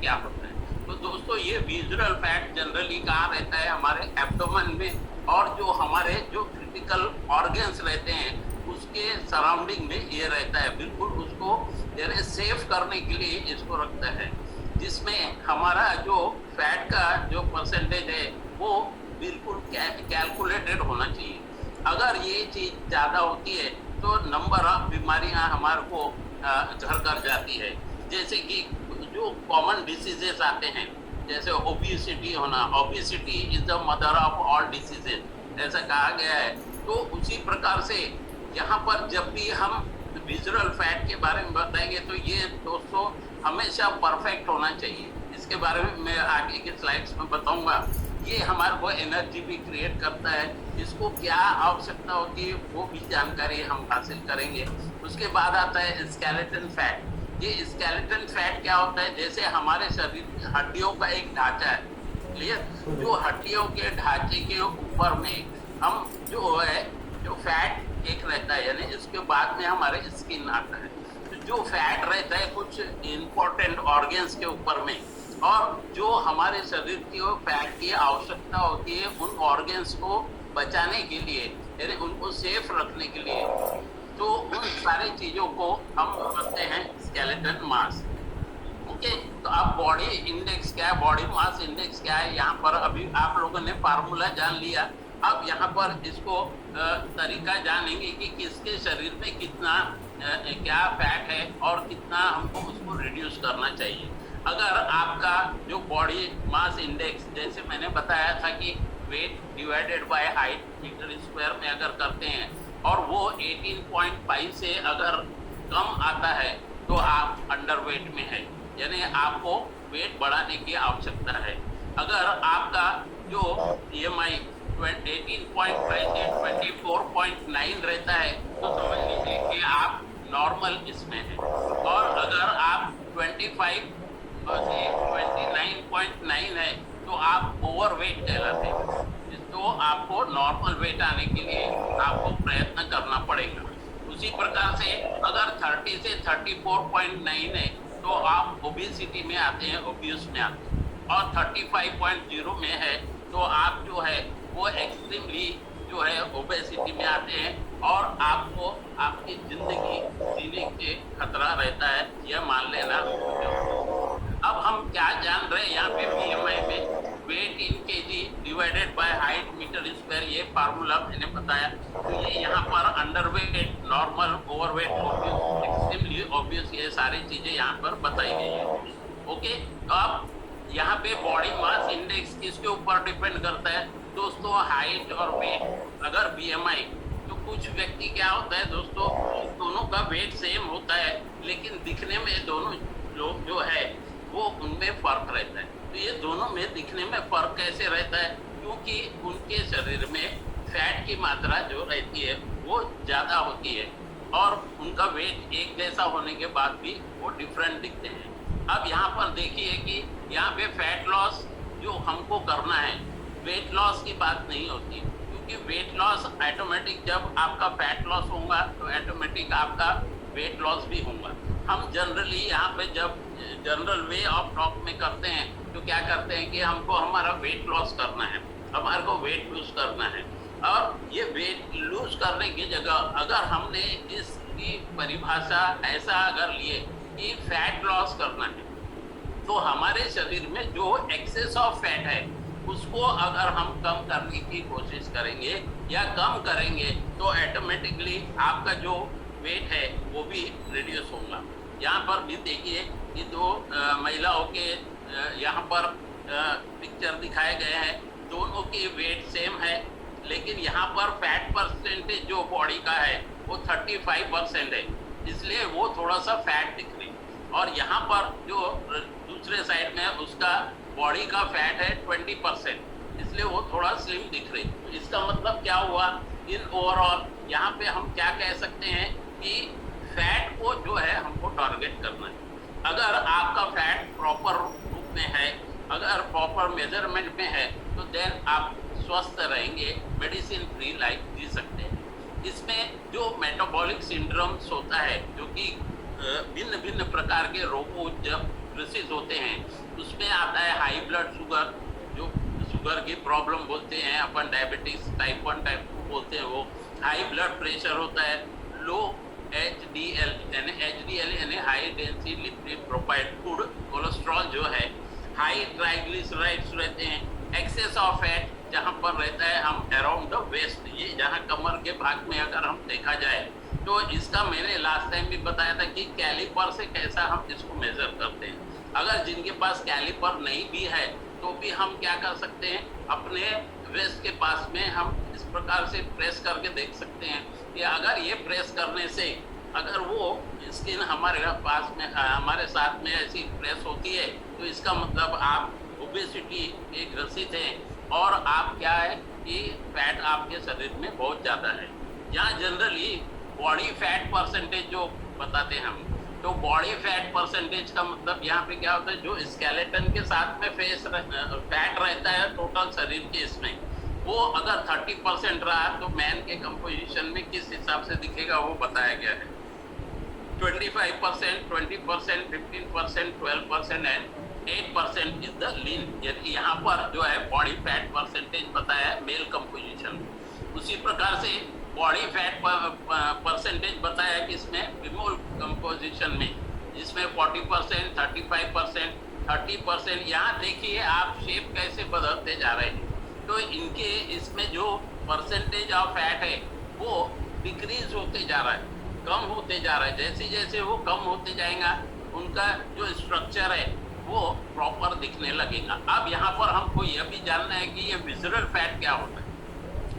क्या होता है। तो दोस्तों ये विजुअल फैट जनरली कहाँ रहता है, हमारे एब्डोमेन में, और जो हमारे जो क्रिटिकल ऑर्गन्स रहते हैं उसके सराउंडिंग में ये रहता है, बिल्कुल उसको यानी सेफ करने के लिए इसको रखता है, जिसमें हमारा जो फैट का जो परसेंटेज है वो बिल्कुल कैलकुलेटेड होना चाहिए। अगर ये चीज ज्यादा होती है तो नंबर ऑफ बीमारियां हमारे को घर कर जाती है, जैसे कि जो कॉमन डिसीजेस आते हैं, जैसे ओबेसिटी होना, obesity is the mother of all diseases ऐसा कहा गया है। तो उसी प्रकार से यहाँ पर जब भी हम विजुअल फैट के बारे में बताएंगे तो ये दोस्तों हमेशा परफेक्ट होना चाहिए। इसके बारे में मैं आगे के स्लाइड्स में बताऊंगा। ये हमारे को एनर्जी भी क्रिएट करता है, इसको क्या आवश्यकता होती है वो भी जानकारी हम हासिल करेंगे। उसके बाद आता है स्केलेटन फैट। ये स्केलेटन फैट क्या होता है, जैसे हमारे शरीर हड्डियों का एक ढांचा है, क्लियर, जो हड्डियों के ढांचे के ऊपर में हम जो है जो फैट एक रहता है, यानी इसके बाद में हमारे स्किन आता है। तो जो फैट रहता है कुछ इंपॉर्टेंट ऑर्गन्स के ऊपर में, और जो हमारे शरीर की फैट की आवश्यकता होती है उन ऑर्गन्स को बचाने के लिए, यानी उनको सेफ रखने के लिए, तो उन सारी चीजों को हम कहते हैं स्केलेटन मास। ओके, तो अब बॉडी इंडेक्स क्या है, बॉडी मास इंडेक्स क्या है, यहाँ पर अभी आप लोगों ने फार्मूला जान लिया। अब यहाँ पर इसको तरीका जानेंगे कि किसके शरीर में कितना क्या फैट है और कितना हमको उसको रिड्यूस करना चाहिए। अगर आपका जो बॉडी मास इंडेक्स, जैसे मैंने बताया था कि weight divided by height metre square में अगर करते हैं और वो 18.5 से अगर कम आता है तो आप अंडर वेट में है, यानी आपको वेट बढ़ाने की आवश्यकता है। अगर आपका जो BMI 18.5 से 24.9 रहता है तो समझ लीजिए कि आप नॉर्मल इसमें है, और अगर आप 25 से 29.9 है तो आप ओवरवेट कहलाते हैं। तो आपको नॉर्मल वेट आने के लिए आपको प्रयत्न करना पड़ेगा। उसी प्रकार से अगर 30 से 34.9 है तो आप ओबेसिटी में आते हैं, ओब्यूस में आते हैं, और 35.0 में है तो आप जो है वो एक्सट्रीमली जो है ओबेसिटी में आते हैं, और आपको आपकी जिंदगी जीने के खतरा रहता है, यह मान लेना। अब हम क्या जान रहे हैं यहाँ पे BMI में, weight in kg divided by height metre square, ये फार्मूला मैंने बताया। तो ये यहाँ पर underweight, normal, overweight, obese, extremely obese, ये सारी चीजें यहाँ पर बताई गई है। ओके, तो अब यहाँ पे बॉडी मास इंडेक्स किसके ऊपर डिपेंड करता है दोस्तों, हाइट और वेट। अगर BMI, तो कुछ व्यक्ति क्या होता है दोस्तों, दोनों का वेट सेम होता है लेकिन दिखने में दोनों लोग जो है वो उनमें फर्क रहता है। तो ये दोनों में दिखने में फर्क कैसे रहता है, क्योंकि उनके शरीर में फैट की मात्रा जो रहती है वो ज़्यादा होती है, और उनका वेट एक जैसा होने के बाद भी वो डिफरेंट दिखते हैं। अब यहाँ पर देखिए कि यहाँ पे फैट लॉस जो हमको करना है, वेट लॉस की बात नहीं होती, क्योंकि वेट लॉस ऑटोमेटिक, जब आपका फैट लॉस होगा तो ऑटोमेटिक आपका वेट लॉस भी होगा। हम जनरली यहाँ पे जब जनरल वे ऑफ टॉक में करते हैं तो क्या करते हैं कि हमको हमारा वेट लॉस करना है, हमारे को वेट लूज करना है, और ये वेट लूज करने की जगह अगर हमने इसकी परिभाषा ऐसा अगर लिए कि फैट लॉस करना है, तो हमारे शरीर में जो एक्सेस ऑफ फैट है उसको अगर हम कम करने की कोशिश करेंगे या कम करेंगे तो ऑटोमेटिकली आपका जो वेट है वो भी रिड्यूस होगा। यहाँ पर भी देखिए कि दो महिलाओं के यहाँ पर पिक्चर दिखाए गए हैं, दोनों की वेट सेम है, लेकिन यहाँ पर फैट परसेंटेज जो बॉडी का है वो 35% है, इसलिए वो थोड़ा सा फैट दिख रही, और यहाँ पर जो दूसरे साइड में उसका बॉडी का फैट है 20%, इसलिए वो थोड़ा स्लिम दिख रही। तो इसका मतलब क्या हुआ, इन ओवरऑल यहाँ पे हम क्या कह सकते हैं कि फैट को जो है हमको टारगेट करना है। अगर आपका फैट प्रॉपर रूप में है, अगर प्रॉपर मेजरमेंट में है, तो देन आप स्वस्थ रहेंगे, मेडिसिन फ्री लाइफ जी सकते हैं। इसमें जो मेटाबॉलिक सिंड्रोम्स होता है, जो कि भिन्न भिन्न प्रकार के रोगों जब ग्रसित होते हैं, उसमें आता है हाई ब्लड शुगर, जो शुगर की प्रॉब्लम बोलते हैं अपन, डायबिटीज टाइप 1 टाइप 2 बोलते हैं वो, हाई ब्लड प्रेशर होता है, लो एचडीएल यानी high density lipid profile food cholesterol जो है, हाई ट्राइग्लिसराइड्स रहते हैं, एक्सेस ऑफ फैट जहाँ पर रहता है हम अराउंड द वेस्ट, ये जहाँ कमर के भाग में अगर हम देखा जाए तो इसका मैंने लास्ट टाइम भी बताया था कि कैलिपर से कैसा हम इसको मेजर करते हैं। अगर जिनके पास कैलिपर नहीं भी है तो भी हम क्या कर सकते हैं, अपने वेस्ट के पास में हम इस प्रकार से प्रेस करके देख सकते हैं कि अगर ये प्रेस करने से अगर वो स्किन हमारे पास में हमारे साथ में ऐसी प्रेस होती है तो इसका मतलब आप ओबेसिटी के ग्रसित हैं और आप क्या है कि फैट आपके शरीर में बहुत ज़्यादा है। यहाँ जनरली बॉडी फैट परसेंटेज जो बताते हैं हम, तो बॉडी फैट परसेंटेज का मतलब यहाँ पे क्या होता है, जो स्केलेटन के साथ में फैट रहता है टोटल शरीर के, इसमें वो अगर 30% रहा तो मैन के कंपोजिशन में किस हिसाब से दिखेगा वो बताया गया है। 25%, 20%, 15%, 12% एंड 8% इज द लीन। यदि यहाँ पर जो है बॉडी फैट परसेंटेज बताया है मेल कंपोजिशन, उसी प्रकार से बॉडी फैट परसेंटेज बताया कि इसमें फीमेल कंपोजिशन में, जिसमें 40%, 35%, 30%। यहाँ देखिए आप शेप कैसे बदलते जा रहे हैं, तो इनके इसमें जो परसेंटेज ऑफ फैट है वो डिक्रीज होते जा रहा है, कम होते जा रहा है। जैसे जैसे वो कम होते जाएगा उनका जो स्ट्रक्चर है वो प्रॉपर दिखने लगेगा। अब यहाँ पर हमको यह भी जानना है कि ये विजुअल फैट क्या होता है,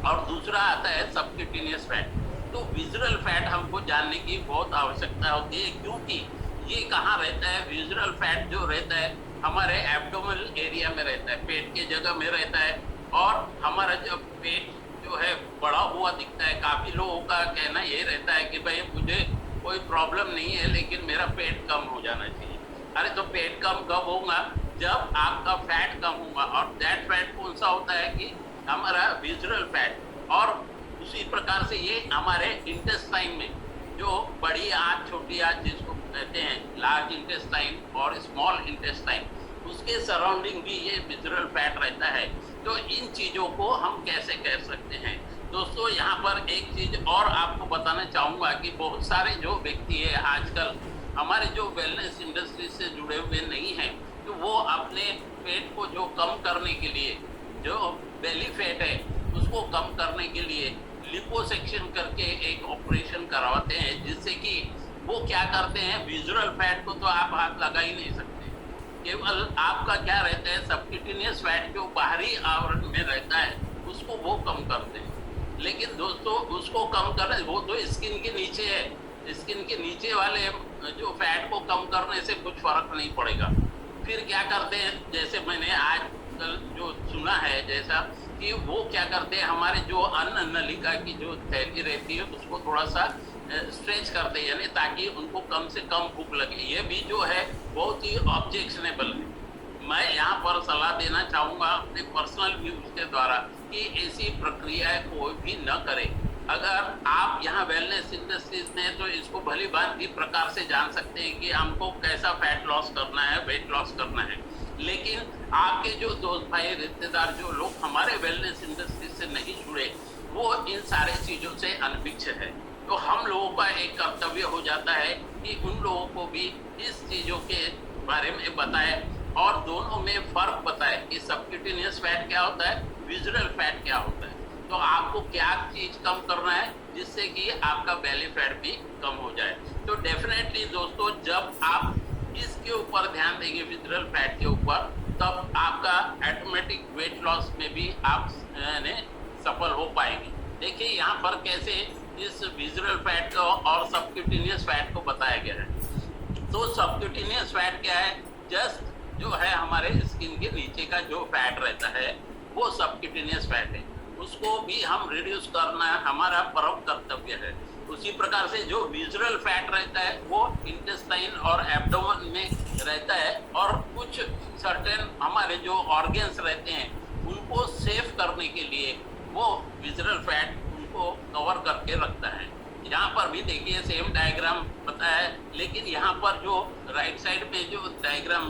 और दूसरा आता है सबक्यूटेनियस फैट। तो विजुअल फैट हमको जानने की बहुत आवश्यकता होती है, क्योंकि ये कहाँ रहता है। विजुअल फैट जो रहता है हमारे एब्डोमिनल एरिया में रहता है, पेट के जगह में रहता है, और हमारा जब पेट जो है बड़ा हुआ दिखता है, काफ़ी लोगों का कहना ये रहता है कि भाई मुझे कोई प्रॉब्लम नहीं है लेकिन मेरा पेट कम हो जाना चाहिए। अरे तो पेट कम कब होगा, जब आपका फैट कम होगा, और दैट फैट कौन सा होता है कि हमारा विजुअल फैट। और उसी प्रकार से ये हमारे इंटेस्टाइन में जो बड़ी आंत छोटी आंत जिसको कहते हैं, लार्ज इंटेस्टाइन और स्मॉल इंटेस्टाइन, उसके सराउंडिंग भी ये विजुअल फैट रहता है। तो इन चीज़ों को हम कैसे कह सकते हैं दोस्तों। यहाँ पर एक चीज़ और आपको बताना चाहूँगा कि बहुत सारे जो व्यक्ति है आजकल हमारे जो वेलनेस इंडस्ट्री से जुड़े हुए नहीं हैं, तो वो अपने पेट को जो कम करने के लिए, जो बेली फैट है उसको कम करने के लिए लिपोसेक्शन करके एक ऑपरेशन करवाते हैं, जिससे कि वो क्या करते हैं, विजुअल फैट को तो आप हाथ लगा ही नहीं सकते, केवल आपका क्या रहता है सबक्यूटेनियस फैट जो बाहरी आवरण में रहता है उसको वो कम करते हैं। लेकिन दोस्तों उसको कम करना वो तो स्किन के नीचे है, स्किन के नीचे वाले जो फैट को कम करने से कुछ फर्क नहीं पड़ेगा। फिर क्या करते हैं, जैसे मैंने आजकल जो सुना है जैसा कि वो क्या करते हैं, हमारे जो अन्न नलिका की जो थैली रहती है उसको थोड़ा सा स्ट्रेच करते हैं, यानी ताकि उनको कम से कम भूख लगे। ये भी जो है बहुत ही ऑब्जेक्शनेबल है। मैं यहाँ पर सलाह देना चाहूँगा अपने पर्सनल व्यूज के द्वारा कि ऐसी प्रक्रियाएं कोई भी न करे। अगर आप यहाँ वेलनेस इंडस्ट्रीज में तो इसको भली भांति प्रकार से जान सकते हैं कि हमको कैसा फैट लॉस करना है, वेट लॉस करना है, लेकिन आपके जो दोस्त भाई रिश्तेदार जो लोग हमारे वेलनेस इंडस्ट्री से नहीं जुड़े वो इन सारे चीज़ों से अनभिज्ञ है। तो हम लोगों का एक कर्तव्य हो जाता है कि उन लोगों को भी इस चीज़ों के बारे में बताए और दोनों में फ़र्क बताए कि सबक्यूटेनियस फैट क्या होता है, विजुअल फैट क्या होता है। तो आपको क्या चीज़ कम करना है जिससे कि आपका बेली फैट भी कम हो जाए। तो डेफिनेटली दोस्तों जब आप इसके ऊपर ध्यान देंगे विजुअल फैट के ऊपर, तब आपका ऑटोमेटिक वेट लॉस में भी आप सफल हो पाएंगे। देखिए यहाँ पर कैसे इस विजुअल फैट को और सबक्यूटेनियस फैट को बताया गया है। तो सबक्यूटेनियस फैट क्या है, जस्ट जो है हमारे स्किन के नीचे का जो फैट रहता है वो सबक्यूटेनियस फैट है, उसको भी हम रिड्यूस करना हमारा परम कर्तव्य है। उसी प्रकार से जो विजुअल फैट रहता है वो इंटेस्टाइन और एब्डोमेन में रहता है, और कुछ सर्टेन हमारे जो ऑर्गन्स रहते हैं उनको सेफ करने के लिए वो विजुअल फैट उनको कवर करके रखता है। यहाँ पर भी देखिए सेम डायग्राम बताया है, लेकिन यहाँ पर जो राइट साइड पे जो डायग्राम